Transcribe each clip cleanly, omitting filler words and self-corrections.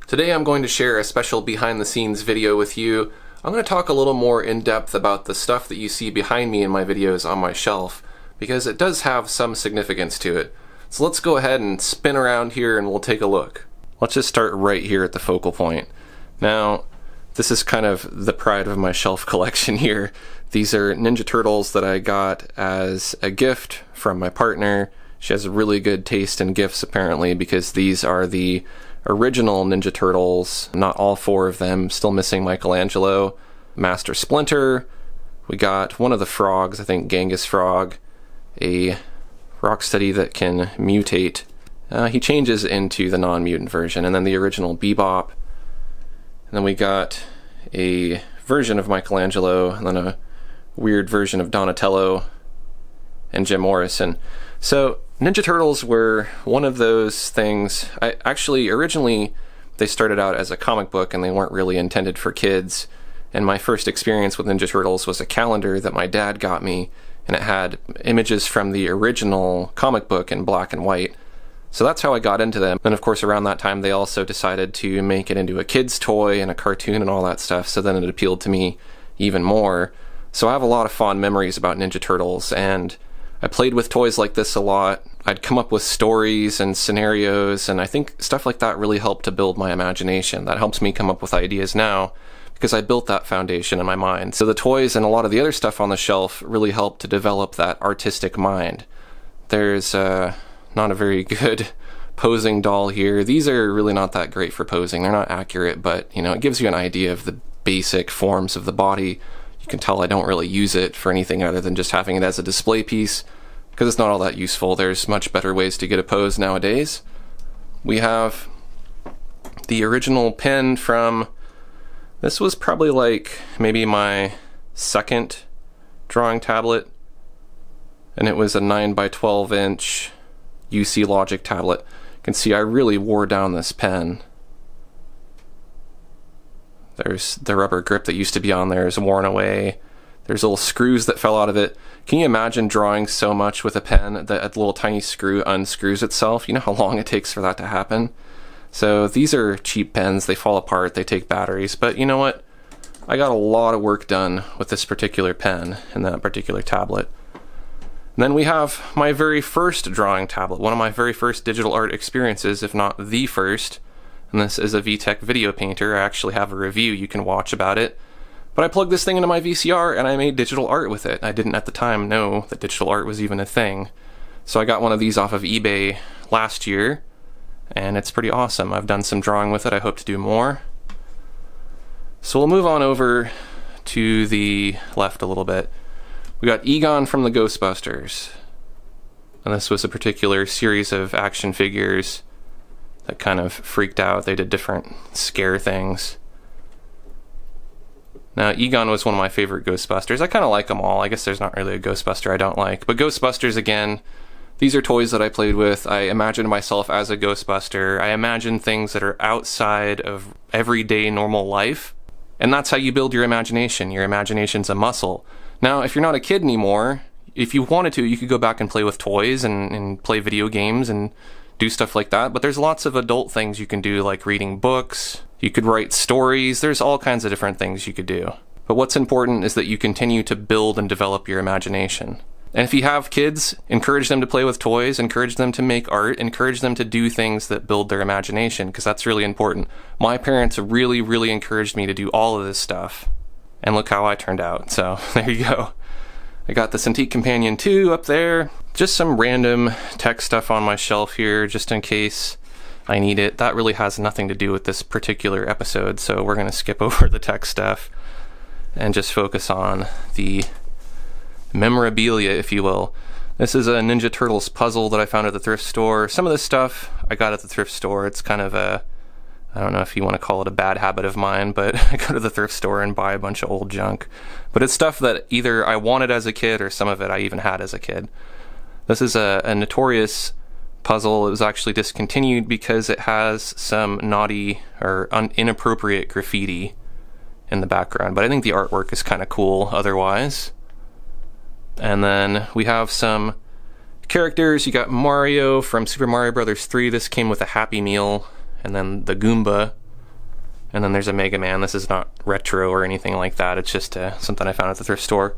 Today I'm going to share a special behind-the-scenes video with you. I'm going to talk a little more in depth about the stuff that you see behind me in my videos on my shelf, because it does have some significance to it. So let's go ahead and spin around here and we'll take a look. Let's just start right here at the focal point. Now, this is kind of the pride of my shelf collection here. These are Ninja Turtles that I got as a gift from my partner. She has a really good taste in gifts apparently, because these are the original Ninja Turtles, not all four of them, still missing Michelangelo, Master Splinter. We got one of the frogs, I think Genghis Frog, a Rocksteady that can mutate. He changes into the non-mutant version, and then the original Bebop. And then we got a version of Michelangelo, and then a weird version of Donatello and Jim Morrison. So Ninja Turtles were one of those things. Originally they started out as a comic book and they weren't really intended for kids. And my first experience with Ninja Turtles was a calendar that my dad got me, and it had images from the original comic book in black and white. So that's how I got into them. And of course around that time they also decided to make it into a kid's toy and a cartoon and all that stuff, so then it appealed to me even more. So I have a lot of fond memories about Ninja Turtles, and I played with toys like this a lot. I'd come up with stories and scenarios, and I think stuff like that really helped to build my imagination. That helps me come up with ideas now, because I built that foundation in my mind. So the toys and a lot of the other stuff on the shelf really helped to develop that artistic mind. There's not a very good posing doll here. These are really not that great for posing. They're not accurate, but you know, it gives you an idea of the basic forms of the body. You can tell I don't really use it for anything other than just having it as a display piece, because it's not all that useful. There's much better ways to get a pose nowadays. We have the original pen from, this was probably like maybe my second drawing tablet, and it was a 9x12 inch UC Logic tablet. You can see I really wore down this pen. There's the rubber grip that used to be on there is worn away. There's little screws that fell out of it. Can you imagine drawing so much with a pen that a little tiny screw unscrews itself? You know how long it takes for that to happen? So these are cheap pens. They fall apart, they take batteries, but you know what? I got a lot of work done with this particular pen and that particular tablet. And then we have my very first drawing tablet, one of my very first digital art experiences, if not the first. And this is a VTech video painter. I actually have a review you can watch about it. But I plugged this thing into my VCR and I made digital art with it. I didn't at the time know that digital art was even a thing. So I got one of these off of eBay last year, and it's pretty awesome. I've done some drawing with it. I hope to do more. So we'll move on over to the left a little bit. We got Egon from the Ghostbusters. And this was a particular series of action figures that kind of freaked out. They did different scare things. Now, Egon was one of my favorite Ghostbusters. I kind of like them all. I guess there's not really a Ghostbuster I don't like. But Ghostbusters, again, these are toys that I played with. I imagined myself as a Ghostbuster. I imagine things that are outside of everyday normal life. And that's how you build your imagination. Your imagination's a muscle. Now, if you're not a kid anymore, if you wanted to, you could go back and play with toys and play video games and do stuff like that, but there's lots of adult things you can do, like reading books. You could write stories. There's all kinds of different things you could do. But what's important is that you continue to build and develop your imagination. And if you have kids, encourage them to play with toys, encourage them to make art, encourage them to do things that build their imagination, because that's really important. My parents really, really encouraged me to do all of this stuff. And look how I turned out. So there you go. I got the Cintiq Companion 2 up there. Just some random tech stuff on my shelf here, just in case I need it. That really has nothing to do with this particular episode, so we're going to skip over the tech stuff and just focus on the memorabilia, if you will. This is a Ninja Turtles puzzle that I found at the thrift store. Some of this stuff I got at the thrift store. It's kind of a, I don't know if you want to call it a bad habit of mine, but I go to the thrift store and buy a bunch of old junk. But it's stuff that either I wanted as a kid or some of it I even had as a kid. This is a notorious puzzle. It was actually discontinued because it has some naughty or inappropriate graffiti in the background, but I think the artwork is kind of cool otherwise. And then we have some characters. You got Mario from Super Mario Bros. 3. This came with a Happy Meal. And then the Goomba And then there's a Mega Man. This is not retro or anything like that. It's just something I found at the thrift store.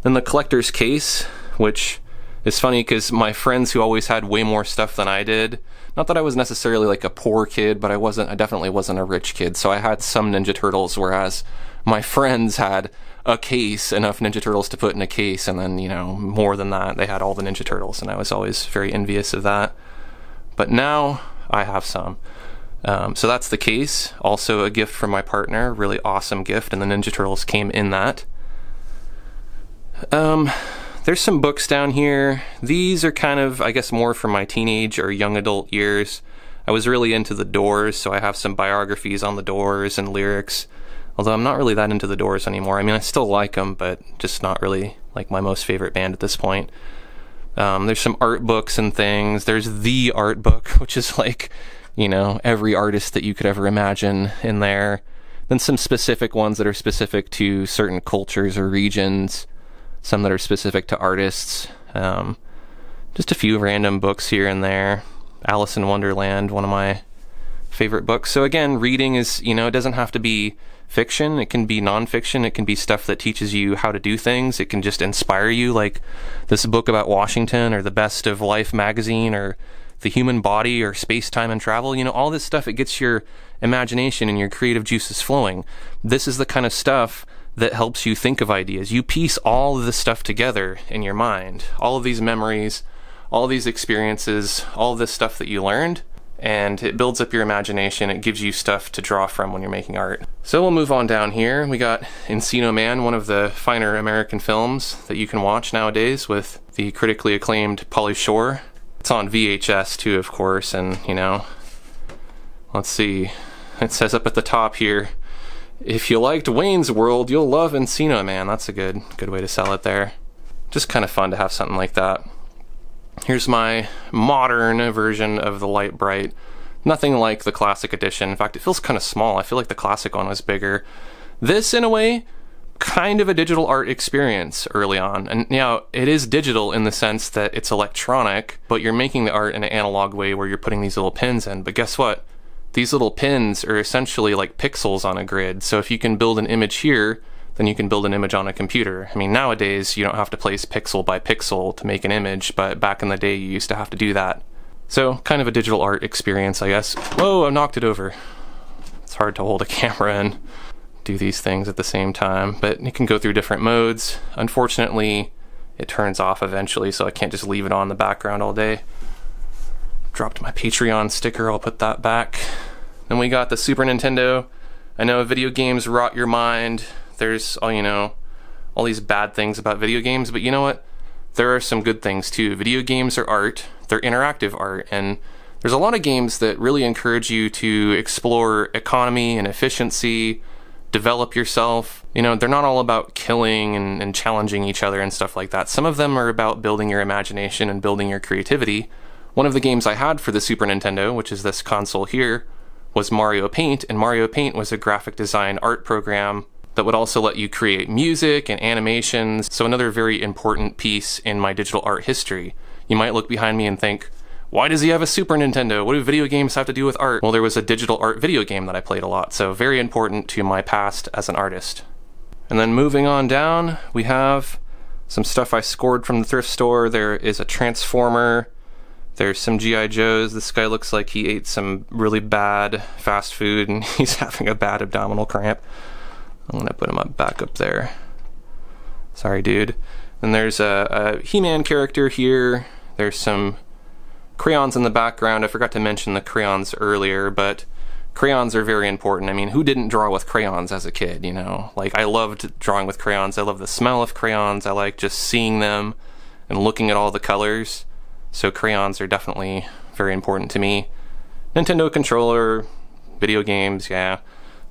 Then the collector's case, which is funny because my friends who always had way more stuff than I did, not that I was necessarily like a poor kid, but I definitely wasn't a rich kid. So I had some Ninja Turtles, whereas my friends had a case, enough Ninja Turtles to put in a case, and then, you know, more than that, they had all the Ninja Turtles, and I was always very envious of that. But now I have some. So that's the case. Also a gift from my partner, really awesome gift, and the Ninja Turtles came in that. There's some books down here. These are kind of, I guess, more from my teenage or young adult years. I was really into the Doors, so I have some biographies on the Doors and lyrics, although I'm not really that into the Doors anymore. I mean, I still like them, but just not really like my most favorite band at this point. There's some art books and things. There's the art book, which is like, you know, every artist that you could ever imagine in there. Then some specific ones that are specific to certain cultures or regions. Some that are specific to artists. Just a few random books here and there. Alice in Wonderland, one of my favorite books. So again, reading is, you know, it doesn't have to be fiction. It can be nonfiction. It can be stuff that teaches you how to do things. It can just inspire you, like this book about Washington, or The Best of Life magazine, or The Human Body, or Space, Time, and Travel. You know, all this stuff, it gets your imagination and your creative juices flowing. This is the kind of stuff that helps you think of ideas. You piece all of this stuff together in your mind. All of these memories, all of these experiences, all of this stuff that you learned, and it builds up your imagination. It gives you stuff to draw from when you're making art. So we'll move on down here. We got Encino Man, one of the finer American films that you can watch nowadays with the critically acclaimed Pauly Shore. It's on VHS too, of course, and, you know, let's see. It says up at the top here, if you liked Wayne's World, you'll love Encino Man. That's a good way to sell it there. Just kind of fun to have something like that. Here's my modern version of the Light Bright. Nothing like the classic edition. In fact, it feels kind of small. I feel like the classic one was bigger. This, in a way, kind of a digital art experience early on. And, you know, it is digital in the sense that it's electronic, but you're making the art in an analog way where you're putting these little pins in. But guess what? These little pins are essentially like pixels on a grid. So if you can build an image here, then you can build an image on a computer. I mean, nowadays you don't have to place pixel by pixel to make an image, but back in the day you used to have to do that. So kind of a digital art experience, I guess. Whoa, I knocked it over. It's hard to hold a camera and do these things at the same time, but it can go through different modes. Unfortunately, it turns off eventually, so I can't just leave it on in the background all day. Dropped my Patreon sticker, I'll put that back. Then we got the Super Nintendo. I know video games rot your mind. There's, you know, all these bad things about video games, but you know what? There are some good things too. Video games are art. They're interactive art, and there's a lot of games that really encourage you to explore economy and efficiency, develop yourself. You know, they're not all about killing and challenging each other and stuff like that. Some of them are about building your imagination and building your creativity. One of the games I had for the Super Nintendo, which is this console here, was Mario Paint, and Mario Paint was a graphic design art program that would also let you create music and animations. So another very important piece in my digital art history. You might look behind me and think, why does he have a Super Nintendo? What do video games have to do with art? Well, there was a digital art video game that I played a lot, so very important to my past as an artist. And then moving on down, we have some stuff I scored from the thrift store. There is a Transformer. There's some G.I. Joes. This guy looks like he ate some really bad fast food and he's having a bad abdominal cramp. I'm gonna put him back up there. Sorry, dude. And there's a He-Man character here. There's some crayons in the background. I forgot to mention the crayons earlier, but crayons are very important. I mean, who didn't draw with crayons as a kid, you know? Like, I loved drawing with crayons. I love the smell of crayons. I like just seeing them and looking at all the colors. So crayons are definitely very important to me. Nintendo controller, video games, yeah.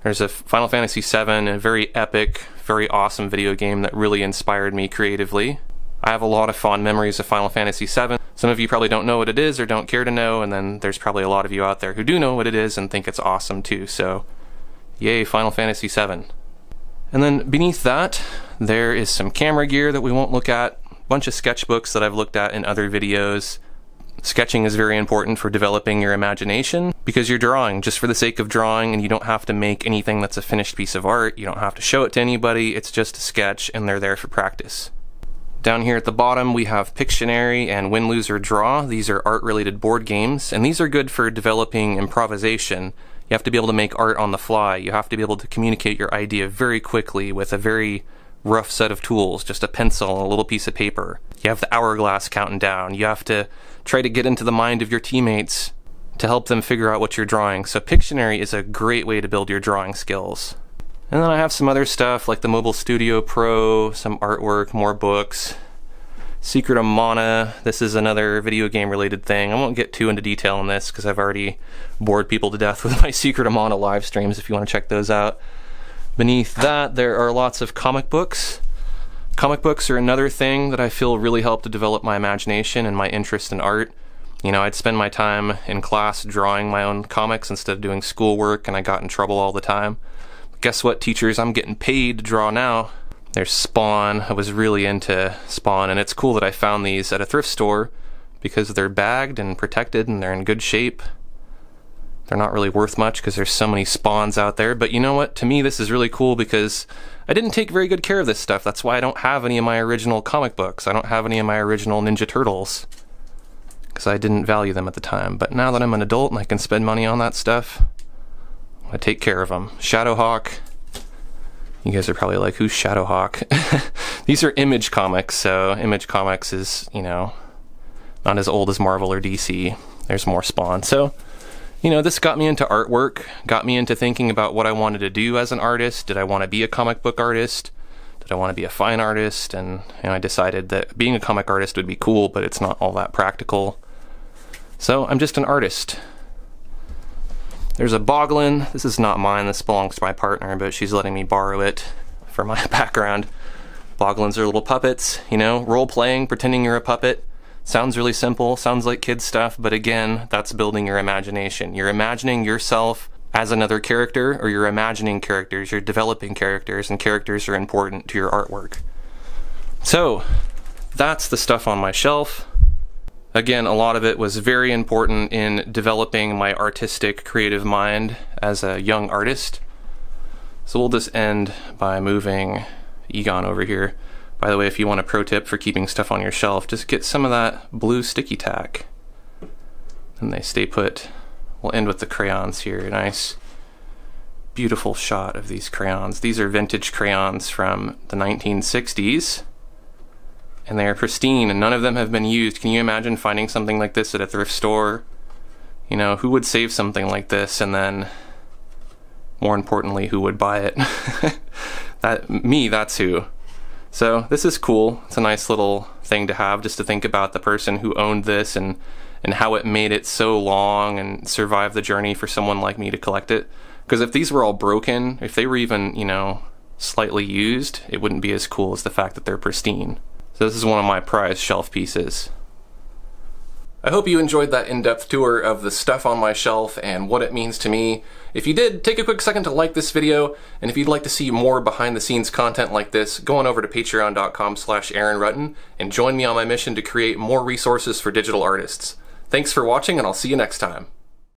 There's a Final Fantasy VII, a very epic, very awesome video game that really inspired me creatively. I have a lot of fond memories of Final Fantasy VII. Some of you probably don't know what it is or don't care to know, and then there's probably a lot of you out there who do know what it is and think it's awesome too, so yay, Final Fantasy VII. And then beneath that, there is some camera gear that we won't look at, a bunch of sketchbooks that I've looked at in other videos. Sketching is very important for developing your imagination because you're drawing just for the sake of drawing, and you don't have to make anything that's a finished piece of art. You don't have to show it to anybody. It's just a sketch, and they're there for practice. Down here at the bottom we have Pictionary and Win, Lose, or Draw. These are art-related board games, and these are good for developing improvisation. You have to be able to make art on the fly. You have to be able to communicate your idea very quickly with a very rough set of tools, just a pencil and a little piece of paper. You have the hourglass counting down. You have to try to get into the mind of your teammates to help them figure out what you're drawing. So Pictionary is a great way to build your drawing skills. And then I have some other stuff like the Mobile Studio Pro, some artwork, more books. Secret of Mana, this is another video game related thing. I won't get too into detail on this because I've already bored people to death with my Secret of Mana live streams if you want to check those out. Beneath that there are lots of comic books. Comic books are another thing that I feel really helped to develop my imagination and my interest in art. You know, I'd spend my time in class drawing my own comics instead of doing schoolwork, and I got in trouble all the time. But guess what, teachers? I'm getting paid to draw now. There's Spawn. I was really into Spawn, and it's cool that I found these at a thrift store because they're bagged and protected and they're in good shape. They're not really worth much because there's so many Spawns out there, but you know what? To me this is really cool because I didn't take very good care of this stuff. That's why I don't have any of my original comic books. I don't have any of my original Ninja Turtles because I didn't value them at the time. But now that I'm an adult and I can spend money on that stuff, I take care of them. Shadowhawk. You guys are probably like, who's Shadowhawk? These are Image Comics, so Image Comics is, you know, not as old as Marvel or DC. There's more Spawn. So, you know, this got me into artwork, got me into thinking about what I wanted to do as an artist. Did I want to be a comic book artist? Did I want to be a fine artist? And you know, I decided that being a comic artist would be cool, but it's not all that practical. So I'm just an artist. There's a Boglin. This is not mine, this belongs to my partner, but she's letting me borrow it for my background. Boglins are little puppets, you know, role-playing, pretending you're a puppet. Sounds really simple, sounds like kids stuff, but again, that's building your imagination. You're imagining yourself as another character, or you're imagining characters, you're developing characters, and characters are important to your artwork. So, that's the stuff on my shelf. Again, a lot of it was very important in developing my artistic, creative mind as a young artist. So we'll just end by moving Egon over here. By the way, if you want a pro tip for keeping stuff on your shelf, just get some of that blue sticky tack and they stay put. We'll end with the crayons here. Nice, beautiful shot of these crayons. These are vintage crayons from the 1960s, and they are pristine, and none of them have been used. Can you imagine finding something like this at a thrift store? You know, who would save something like this, and then, more importantly, who would buy it? That's who. So this is cool. It's a nice little thing to have, just to think about the person who owned this and how it made it so long and survived the journey for someone like me to collect it. Because if these were all broken, if they were even, you know, slightly used, it wouldn't be as cool as the fact that they're pristine. So this is one of my prized shelf pieces. I hope you enjoyed that in-depth tour of the stuff on my shelf and what it means to me. If you did, take a quick second to like this video, and if you'd like to see more behind-the-scenes content like this, go on over to patreon.com/AaronRutten and join me on my mission to create more resources for digital artists. Thanks for watching, and I'll see you next time.